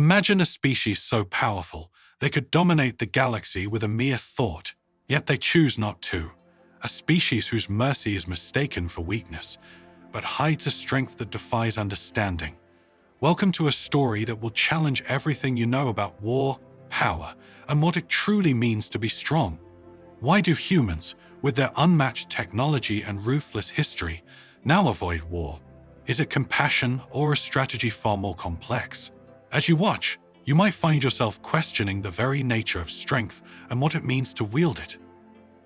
Imagine a species so powerful, they could dominate the galaxy with a mere thought, yet they choose not to. A species whose mercy is mistaken for weakness, but hides a strength that defies understanding. Welcome to a story that will challenge everything you know about war, power, and what it truly means to be strong. Why do humans, with their unmatched technology and ruthless history, now avoid war? Is it compassion or a strategy far more complex? As you watch, you might find yourself questioning the very nature of strength and what it means to wield it.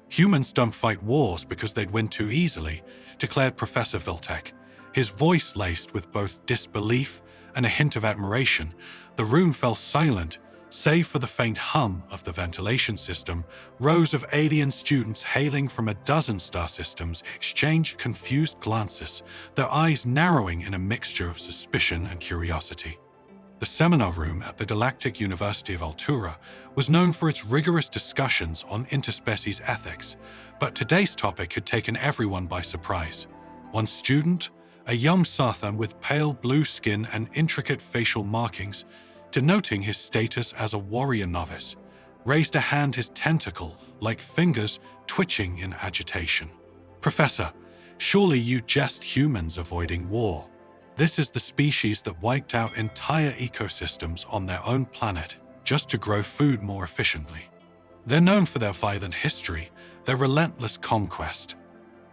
Humans don't fight wars because they'd win too easily, declared Professor Vilek, his voice laced with both disbelief and a hint of admiration. The room fell silent, save for the faint hum of the ventilation system. Rows of alien students hailing from a dozen star systems exchanged confused glances, their eyes narrowing in a mixture of suspicion and curiosity. The seminar room at the Galactic University of Altura was known for its rigorous discussions on interspecies ethics, but today's topic had taken everyone by surprise. One student, a young Sarthan with pale blue skin and intricate facial markings, denoting his status as a warrior novice, raised a hand, his tentacle-like fingers twitching in agitation. "Professor, surely you jest humans avoiding war. This is the species that wiped out entire ecosystems on their own planet just to grow food more efficiently. They're known for their violent history, their relentless conquest.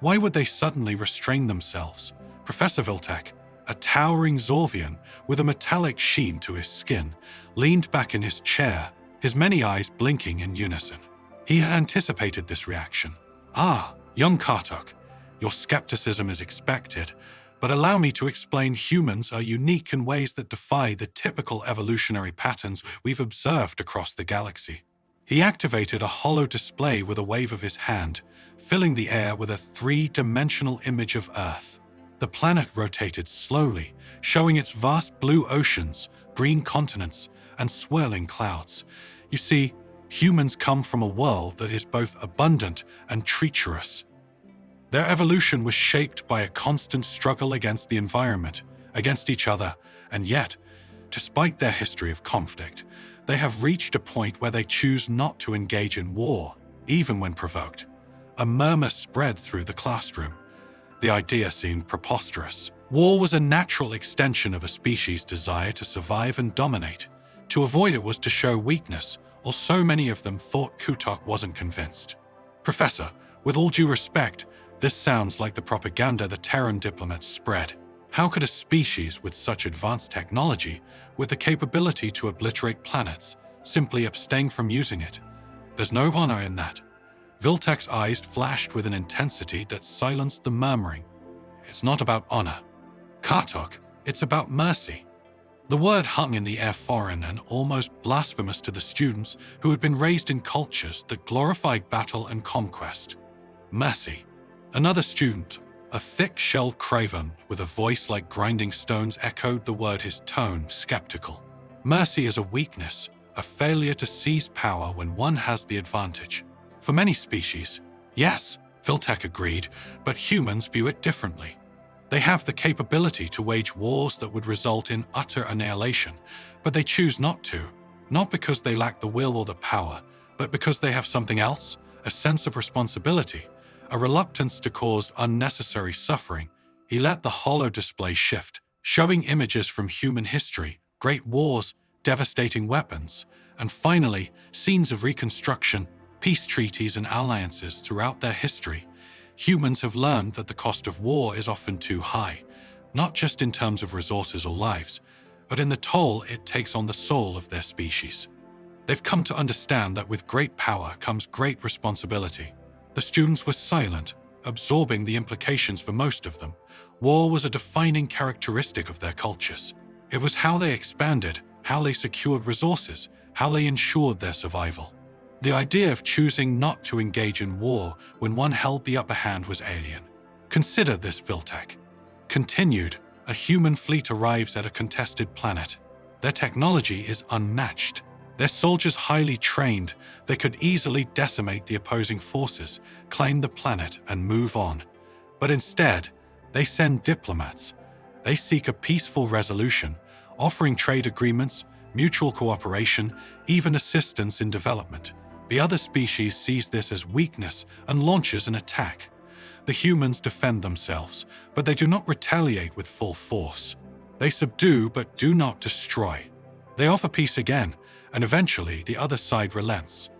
Why would they suddenly restrain themselves?" Professor Vilek, a towering Zorvian with a metallic sheen to his skin, leaned back in his chair, his many eyes blinking in unison. He had anticipated this reaction. "Ah, young Kartok, your skepticism is expected, but allow me to explain humans are unique in ways that defy the typical evolutionary patterns we've observed across the galaxy." He activated a hollow display with a wave of his hand, filling the air with a three-dimensional image of Earth. The planet rotated slowly, showing its vast blue oceans, green continents, and swirling clouds. You see, humans come from a world that is both abundant and treacherous. Their evolution was shaped by a constant struggle against the environment, against each other, and yet, despite their history of conflict, they have reached a point where they choose not to engage in war, even when provoked. A murmur spread through the classroom. The idea seemed preposterous. War was a natural extension of a species' desire to survive and dominate. To avoid it was to show weakness, or so many of them thought. Kutok wasn't convinced. "Professor, with all due respect, this sounds like the propaganda the Terran diplomats spread. How could a species with such advanced technology, with the capability to obliterate planets, simply abstain from using it? There's no honor in that." Viltek's eyes flashed with an intensity that silenced the murmuring. "It's not about honor, Kartok, it's about mercy." The word hung in the air, foreign and almost blasphemous to the students who had been raised in cultures that glorified battle and conquest. Mercy. Another student, a thick-shelled craven with a voice like grinding stones, echoed the word, his tone skeptical. Mercy is a weakness, a failure to seize power when one has the advantage. For many species, yes, Vilek agreed, but humans view it differently. They have the capability to wage wars that would result in utter annihilation, but they choose not to, not because they lack the will or the power, but because they have something else, a sense of responsibility, a reluctance to cause unnecessary suffering. He let the hollow display shift, showing images from human history, great wars, devastating weapons, and finally, scenes of reconstruction, peace treaties and alliances throughout their history. Humans have learned that the cost of war is often too high, not just in terms of resources or lives, but in the toll it takes on the soul of their species. They've come to understand that with great power comes great responsibility. The students were silent, absorbing the implications for most of them. War was a defining characteristic of their cultures. It was how they expanded, how they secured resources, how they ensured their survival. The idea of choosing not to engage in war when one held the upper hand was alien. Consider this, Vilek continued. A human fleet arrives at a contested planet. Their technology is unmatched. Their soldiers highly trained, they could easily decimate the opposing forces, claim the planet, and move on. But instead, they send diplomats. They seek a peaceful resolution, offering trade agreements, mutual cooperation, even assistance in development. The other species sees this as weakness and launches an attack. The humans defend themselves, but they do not retaliate with full force. They subdue but do not destroy. They offer peace again, and eventually the other side relents.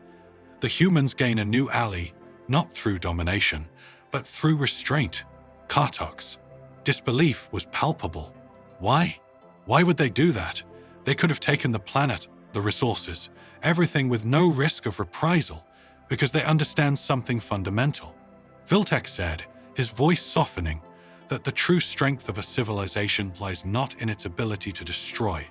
The humans gain a new ally, not through domination, but through restraint. Kartok's disbelief was palpable. Why? Why would they do that? They could have taken the planet, the resources, everything with no risk of reprisal, because they understand something fundamental. Vilek said, his voice softening, that the true strength of a civilization lies not in its ability to destroy,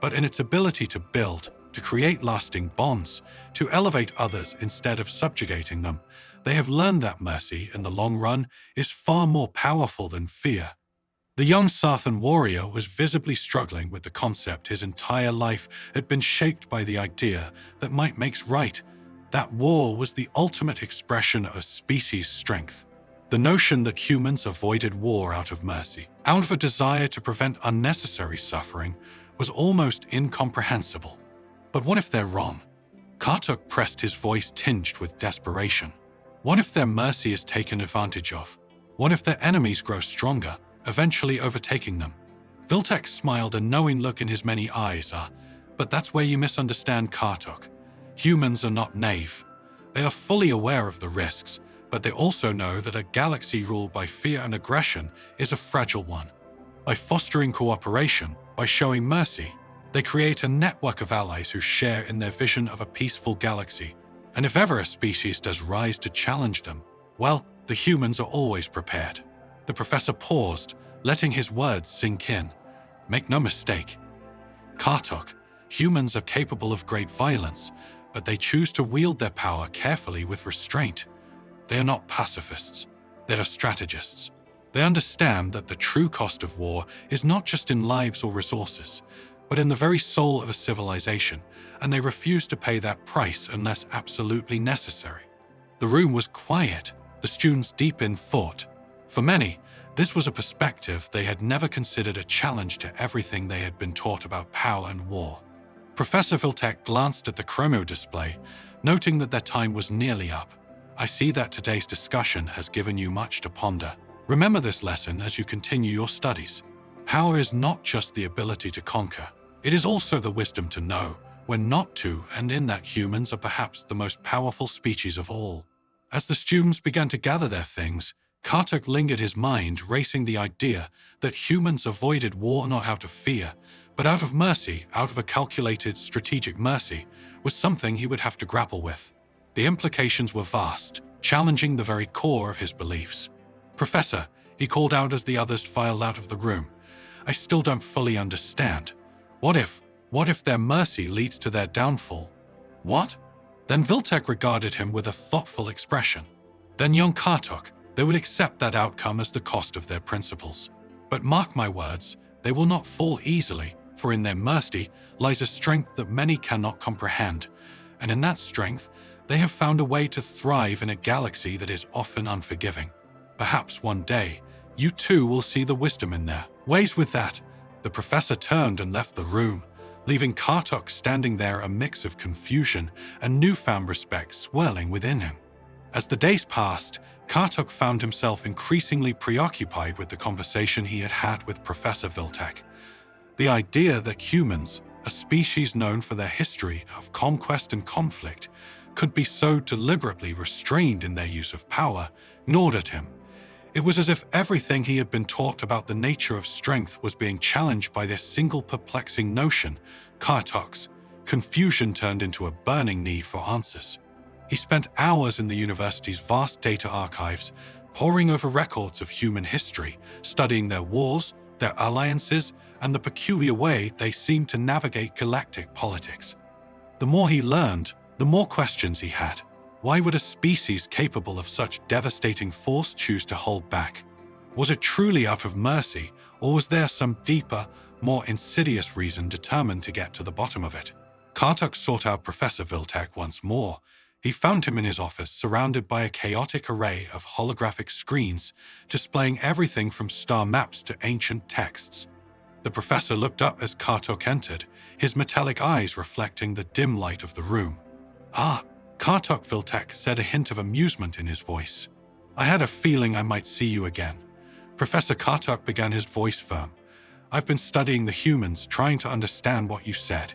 but in its ability to build, to create lasting bonds, to elevate others instead of subjugating them. They have learned that mercy, in the long run, is far more powerful than fear. The young Sarthan warrior was visibly struggling with the concept his entire life had been shaped by the idea that might makes right, that war was the ultimate expression of a species' strength. The notion that humans avoided war out of mercy, out of a desire to prevent unnecessary suffering, was almost incomprehensible. But what if they're wrong? Kartok pressed his voice tinged with desperation. What if their mercy is taken advantage of? What if their enemies grow stronger, eventually overtaking them? Vilek smiled, a knowing look in his many eyes. But that's where you misunderstand Kartok. Humans are not naive. They are fully aware of the risks, but they also know that a galaxy ruled by fear and aggression is a fragile one. By fostering cooperation, by showing mercy, they create a network of allies who share in their vision of a peaceful galaxy. And if ever a species does rise to challenge them, well, the humans are always prepared. The professor paused, letting his words sink in. Make no mistake. Kartok, humans are capable of great violence, but they choose to wield their power carefully with restraint. They are not pacifists. They are strategists. They understand that the true cost of war is not just in lives or resources, but in the very soul of a civilization, and they refuse to pay that price unless absolutely necessary. The room was quiet, the students deep in thought. For many, this was a perspective they had never considered, a challenge to everything they had been taught about power and war. Professor Vilek glanced at the chromo display, noting that their time was nearly up. I see that today's discussion has given you much to ponder. Remember this lesson as you continue your studies. Power is not just the ability to conquer. It is also the wisdom to know when not to, and in that humans are perhaps the most powerful species of all. As the students began to gather their things, Kartok lingered, his mind racing the idea that humans avoided war not out of fear, but out of mercy, out of a calculated, strategic mercy, was something he would have to grapple with. The implications were vast, challenging the very core of his beliefs. "Professor," he called out as the others filed out of the room, "I still don't fully understand. What if their mercy leads to their downfall?" "What?" Then Vilek regarded him with a thoughtful expression. "Then young Kartok, they would accept that outcome as the cost of their principles. But mark my words, they will not fall easily, for in their mercy lies a strength that many cannot comprehend, and in that strength, they have found a way to thrive in a galaxy that is often unforgiving. Perhaps one day, you too will see the wisdom in their ways." With that, the professor turned and left the room, leaving Kartok standing there, a mix of confusion and newfound respect swirling within him. As the days passed, Kartok found himself increasingly preoccupied with the conversation he had had with Professor Vilek. The idea that humans, a species known for their history of conquest and conflict, could be so deliberately restrained in their use of power, gnawed at him. It was as if everything he had been taught about the nature of strength was being challenged by this single perplexing notion. Kartok's confusion turned into a burning need for answers. He spent hours in the university's vast data archives, poring over records of human history, studying their wars, their alliances, and the peculiar way they seemed to navigate galactic politics. The more he learned, the more questions he had. Why would a species capable of such devastating force choose to hold back? Was it truly out of mercy, or was there some deeper, more insidious reason determined to get to the bottom of it? Kartok sought out Professor Vilek once more. He found him in his office, surrounded by a chaotic array of holographic screens, displaying everything from star maps to ancient texts. The professor looked up as Kartok entered, his metallic eyes reflecting the dim light of the room. "Ah," Kartok, Vilek said, a hint of amusement in his voice. "I had a feeling I might see you again." Professor Kartok began, his voice firm. "I've been studying the humans, trying to understand what you said,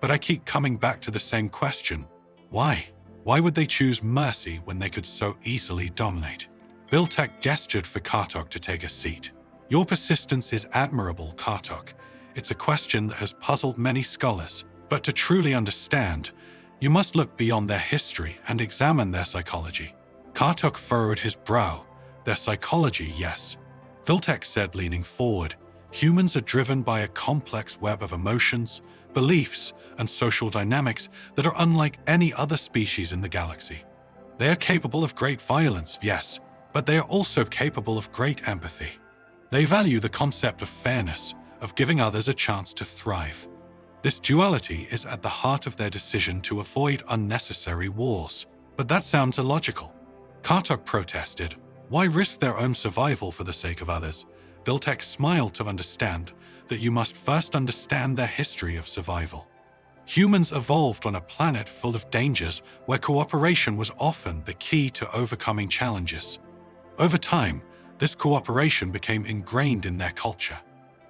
but I keep coming back to the same question. Why? Why would they choose mercy when they could so easily dominate?" Vilek gestured for Kartok to take a seat. "Your persistence is admirable, Kartok. It's a question that has puzzled many scholars, but to truly understand, you must look beyond their history and examine their psychology." Kartok furrowed his brow. "Their psychology, yes," Vilek said, leaning forward. "Humans are driven by a complex web of emotions, beliefs, and social dynamics that are unlike any other species in the galaxy. They are capable of great violence, yes, but they are also capable of great empathy. They value the concept of fairness, of giving others a chance to thrive. This duality is at the heart of their decision to avoid unnecessary wars. But that sounds illogical." Kartok protested. "Why risk their own survival for the sake of others?" Vilek smiled to understand that you must first understand their history of survival. Humans evolved on a planet full of dangers where cooperation was often the key to overcoming challenges. Over time, this cooperation became ingrained in their culture.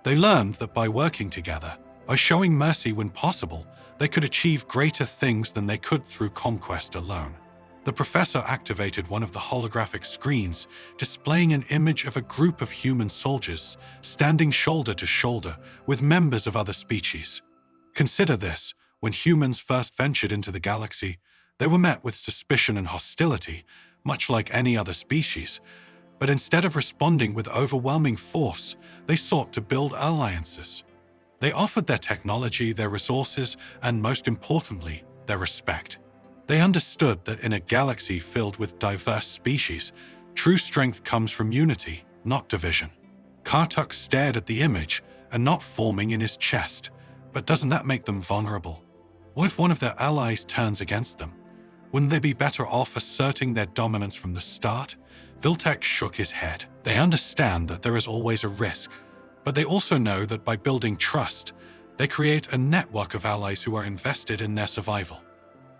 They learned that by working together, by showing mercy when possible, they could achieve greater things than they could through conquest alone. The professor activated one of the holographic screens, displaying an image of a group of human soldiers standing shoulder to shoulder with members of other species. Consider this: when humans first ventured into the galaxy, they were met with suspicion and hostility, much like any other species. But instead of responding with overwhelming force, they sought to build alliances. They offered their technology, their resources, and most importantly, their respect. They understood that in a galaxy filled with diverse species, true strength comes from unity, not division. Kartok stared at the image, a knot forming in his chest. But doesn't that make them vulnerable? What if one of their allies turns against them? Wouldn't they be better off asserting their dominance from the start? Vilek shook his head. "They understand that there is always a risk, but they also know that by building trust, they create a network of allies who are invested in their survival.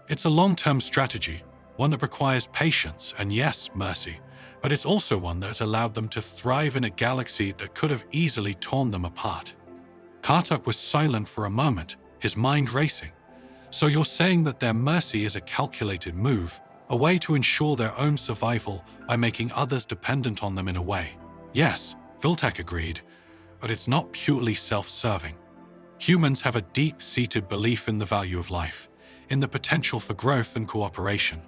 It's a long-term strategy, one that requires patience and, yes, mercy, but it's also one that has allowed them to thrive in a galaxy that could have easily torn them apart." Kartok was silent for a moment, his mind racing. "So you're saying that their mercy is a calculated move, a way to ensure their own survival by making others dependent on them in a way?" "Yes," Vilek agreed, "but it's not purely self-serving. Humans have a deep-seated belief in the value of life, in the potential for growth and cooperation.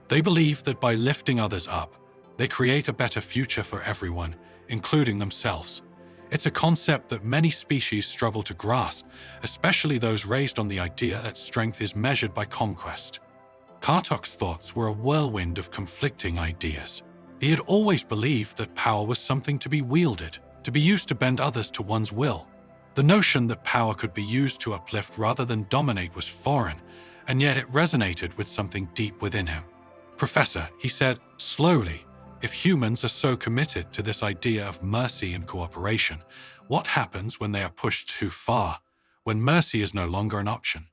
They believe that by lifting others up, they create a better future for everyone, including themselves. It's a concept that many species struggle to grasp, especially those raised on the idea that strength is measured by conquest." Kartok's thoughts were a whirlwind of conflicting ideas. He had always believed that power was something to be wielded, to be used to bend others to one's will. The notion that power could be used to uplift rather than dominate was foreign, and yet it resonated with something deep within him. "Professor," he said slowly, "if humans are so committed to this idea of mercy and cooperation, what happens when they are pushed too far, when mercy is no longer an option?"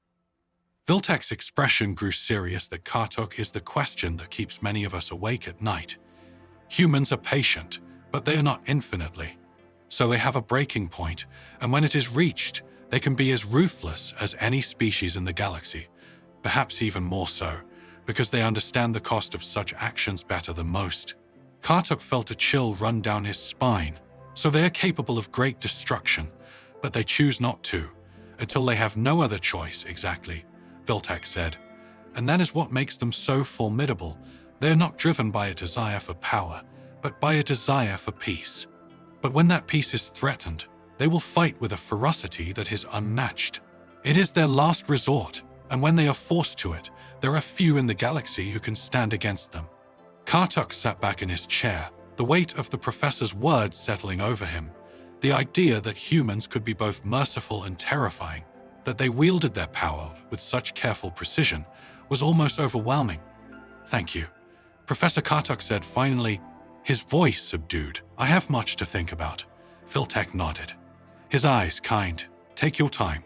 Vilek's expression grew serious. That Kartok is the question that keeps many of us awake at night. Humans are patient, but they are not infinitely. So they have a breaking point, and when it is reached, they can be as ruthless as any species in the galaxy, perhaps even more so, because they understand the cost of such actions better than most. Kartok felt a chill run down his spine. So they are capable of great destruction, but they choose not to, until they have no other choice. Exactly, Vilek said. And that is what makes them so formidable. They are not driven by a desire for power, but by a desire for peace. But when that peace is threatened, they will fight with a ferocity that is unmatched. It is their last resort, and when they are forced to it, there are few in the galaxy who can stand against them. Kartok sat back in his chair, the weight of the professor's words settling over him. The idea that humans could be both merciful and terrifying, that they wielded their power with such careful precision, was almost overwhelming. "Thank you," Professor Kartok said finally, his voice subdued. "I have much to think about." Vilek nodded, his eyes kind. "Take your time."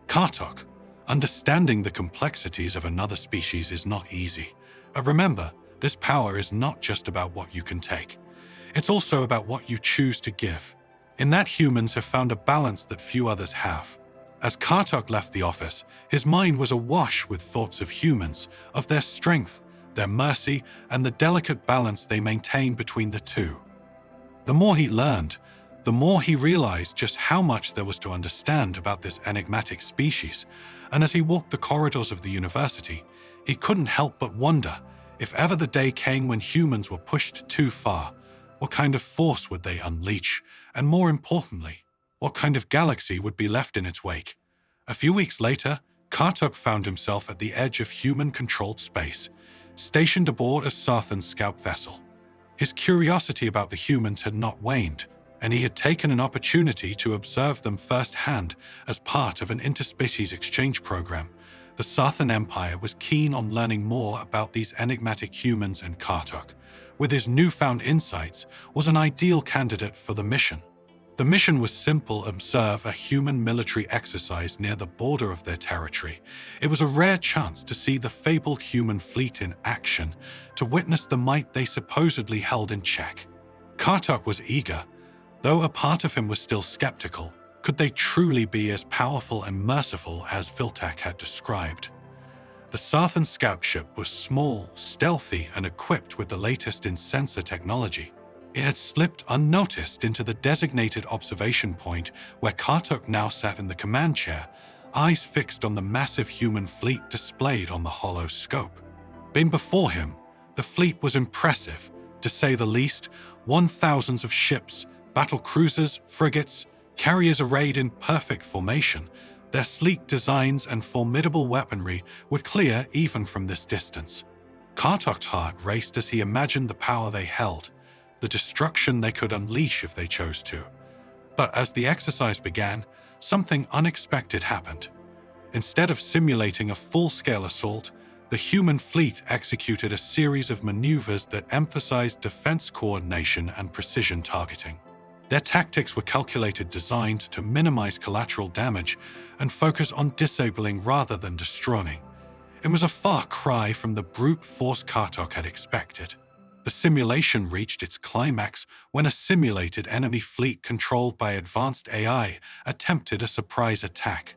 "Kartok," Understanding the complexities of another species is not easy. But remember, this power is not just about what you can take. It's also about what you choose to give. In that, humans have found a balance that few others have. As Kartok left the office, his mind was awash with thoughts of humans, of their strength, their mercy, and the delicate balance they maintain between the two. The more he learned, the more he realized just how much there was to understand about this enigmatic species, and as he walked the corridors of the university, he couldn't help but wonder, if ever the day came when humans were pushed too far, what kind of force would they unleash, and more importantly, what kind of galaxy would be left in its wake? A few weeks later, Kartok found himself at the edge of human-controlled space, stationed aboard a Sarthan scout vessel. His curiosity about the humans had not waned, and he had taken an opportunity to observe them firsthand as part of an interspecies exchange program. The Sarthan Empire was keen on learning more about these enigmatic humans, and Kartok, with his newfound insights, was an ideal candidate for the mission. The mission was simple: observe a human military exercise near the border of their territory. It was a rare chance to see the fabled human fleet in action, to witness the might they supposedly held in check. Kartok was eager, though a part of him was still skeptical. Could they truly be as powerful and merciful as Vilek had described? The Sarthan scout ship was small, stealthy, and equipped with the latest in sensor technology. It had slipped unnoticed into the designated observation point where Kartok now sat in the command chair, eyes fixed on the massive human fleet displayed on the hollow scope. Being before him, the fleet was impressive, to say the least. 1,000s of ships, battle cruisers, frigates, carriers arrayed in perfect formation. Their sleek designs and formidable weaponry were clear even from this distance. Kartok's heart raced as he imagined the power they held, the destruction they could unleash if they chose to. But as the exercise began, something unexpected happened. Instead of simulating a full-scale assault, the human fleet executed a series of maneuvers that emphasized defense coordination and precision targeting. Their tactics were calculated, designed to minimize collateral damage and focus on disabling rather than destroying. It was a far cry from the brute force Kartok had expected. The simulation reached its climax when a simulated enemy fleet controlled by advanced AI attempted a surprise attack.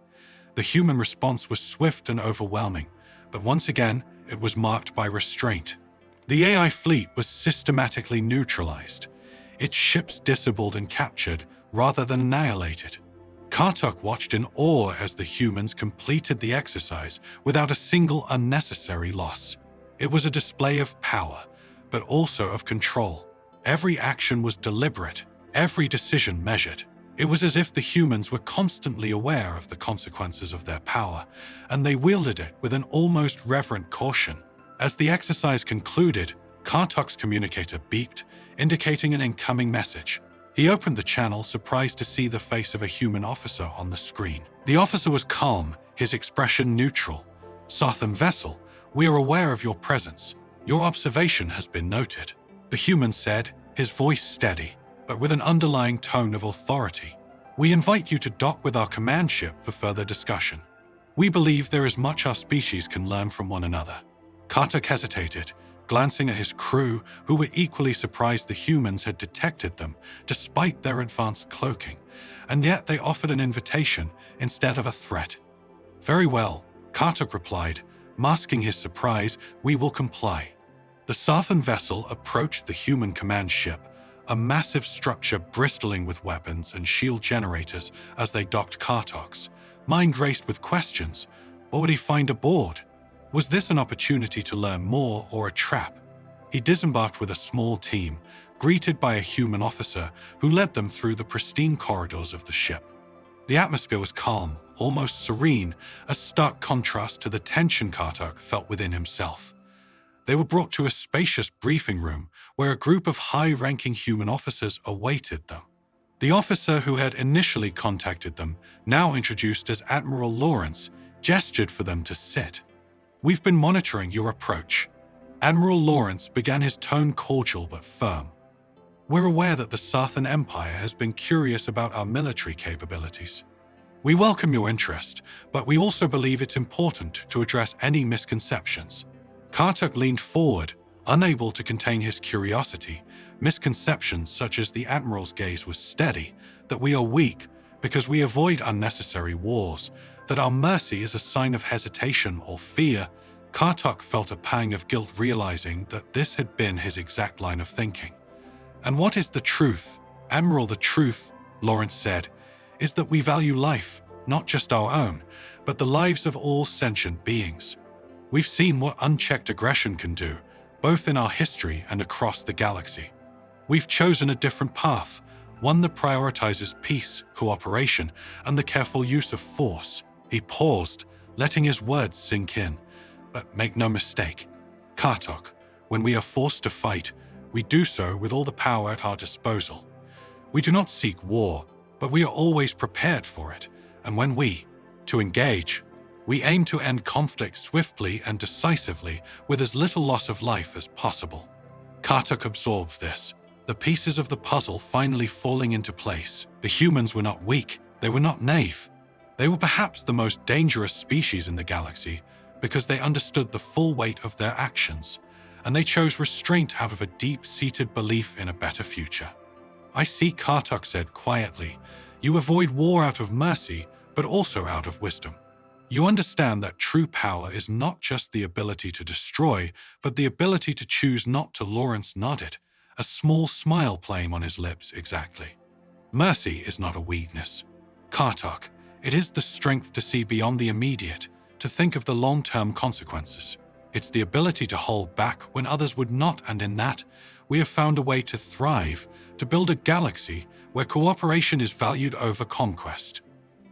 The human response was swift and overwhelming, but once again, it was marked by restraint. The AI fleet was systematically neutralized, its ships disabled and captured rather than annihilated. Kartok watched in awe as the humans completed the exercise without a single unnecessary loss. It was a display of power, but also of control. Every action was deliberate, every decision measured. It was as if the humans were constantly aware of the consequences of their power, and they wielded it with an almost reverent caution. As the exercise concluded, Kartok's communicator beeped, indicating an incoming message. He opened the channel, surprised to see the face of a human officer on the screen. The officer was calm, his expression neutral. "Sarthan vessel, we are aware of your presence. Your observation has been noted," the human said, his voice steady, but with an underlying tone of authority. "We invite you to dock with our command ship for further discussion. We believe there is much our species can learn from one another." Kartok hesitated, glancing at his crew, who were equally surprised the humans had detected them, despite their advanced cloaking, and yet they offered an invitation instead of a threat. "Very well," Kartok replied, masking his surprise. "We will comply." The Sarthan vessel approached the human command ship, a massive structure bristling with weapons and shield generators. As they docked, Kartok's mind raced with questions. What would he find aboard? Was this an opportunity to learn more or a trap? He disembarked with a small team, greeted by a human officer who led them through the pristine corridors of the ship. The atmosphere was calm, almost serene, a stark contrast to the tension Kartok felt within himself. They were brought to a spacious briefing room where a group of high-ranking human officers awaited them. The officer who had initially contacted them, now introduced as Admiral Laurence, gestured for them to sit. "We've been monitoring your approach." Admiral Laurence began, his tone cordial but firm. "We're aware that the Sarthan Empire has been curious about our military capabilities. We welcome your interest, but we also believe it's important to address any misconceptions. Kartuk leaned forward, unable to contain his curiosity. Misconceptions such as the Admiral's gaze was steady, that we are weak because we avoid unnecessary wars, that our mercy is a sign of hesitation or fear. Kartuk felt a pang of guilt realizing that this had been his exact line of thinking. And what is the truth? Admiral, the truth, Laurence said, is that we value life, not just our own, but the lives of all sentient beings. We've seen what unchecked aggression can do, both in our history and across the galaxy. We've chosen a different path, one that prioritizes peace, cooperation, and the careful use of force. He paused, letting his words sink in. But make no mistake, Kartuk, when we are forced to fight, we do so with all the power at our disposal. We do not seek war, but we are always prepared for it, and when to engage, we aim to end conflict swiftly and decisively with as little loss of life as possible. Kartuk absorbed this, the pieces of the puzzle finally falling into place. The humans were not weak, they were not naive. They were perhaps the most dangerous species in the galaxy because they understood the full weight of their actions, and they chose restraint out of a deep-seated belief in a better future. I see, Kartuk said quietly. You avoid war out of mercy, but also out of wisdom. You understand that true power is not just the ability to destroy, but the ability to choose not to. Laurence nodded, a small smile playing on his lips. Exactly. Mercy is not a weakness, Kartuk. It is the strength to see beyond the immediate, to think of the long-term consequences. It's the ability to hold back when others would not, and in that, we have found a way to thrive, to build a galaxy where cooperation is valued over conquest.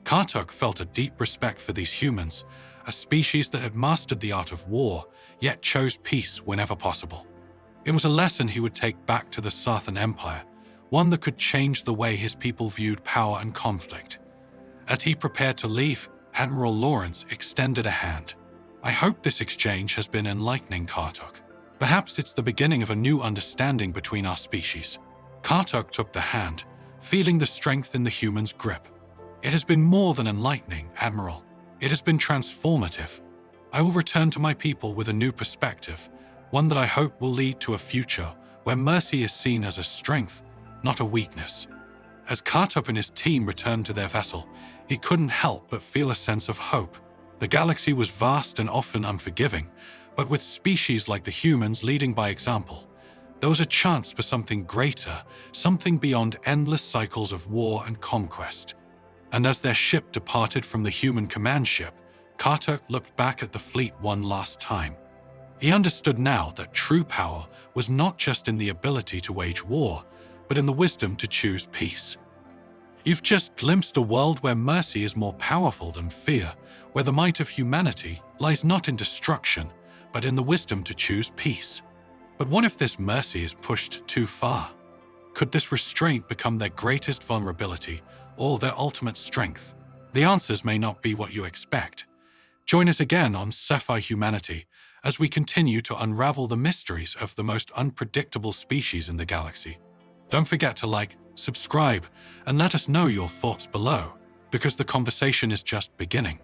Kartuk felt a deep respect for these humans, a species that had mastered the art of war, yet chose peace whenever possible. It was a lesson he would take back to the Southern Empire, one that could change the way his people viewed power and conflict. As he prepared to leave, Admiral Laurence extended a hand. I hope this exchange has been enlightening, Kartuk. Perhaps it's the beginning of a new understanding between our species. Kartuk took the hand, feeling the strength in the human's grip. It has been more than enlightening, Admiral. It has been transformative. I will return to my people with a new perspective, one that I hope will lead to a future where mercy is seen as a strength, not a weakness. As Kartuk and his team returned to their vessel, he couldn't help but feel a sense of hope. The galaxy was vast and often unforgiving, but with species like the humans leading by example, there was a chance for something greater, something beyond endless cycles of war and conquest. And as their ship departed from the human command ship, Kartuk looked back at the fleet one last time. He understood now that true power was not just in the ability to wage war, but in the wisdom to choose peace. You've just glimpsed a world where mercy is more powerful than fear, where the might of humanity lies not in destruction, but in the wisdom to choose peace. But what if this mercy is pushed too far? Could this restraint become their greatest vulnerability or their ultimate strength? The answers may not be what you expect. Join us again on SciFi Humanity as we continue to unravel the mysteries of the most unpredictable species in the galaxy. Don't forget to like, subscribe, and let us know your thoughts below, because the conversation is just beginning.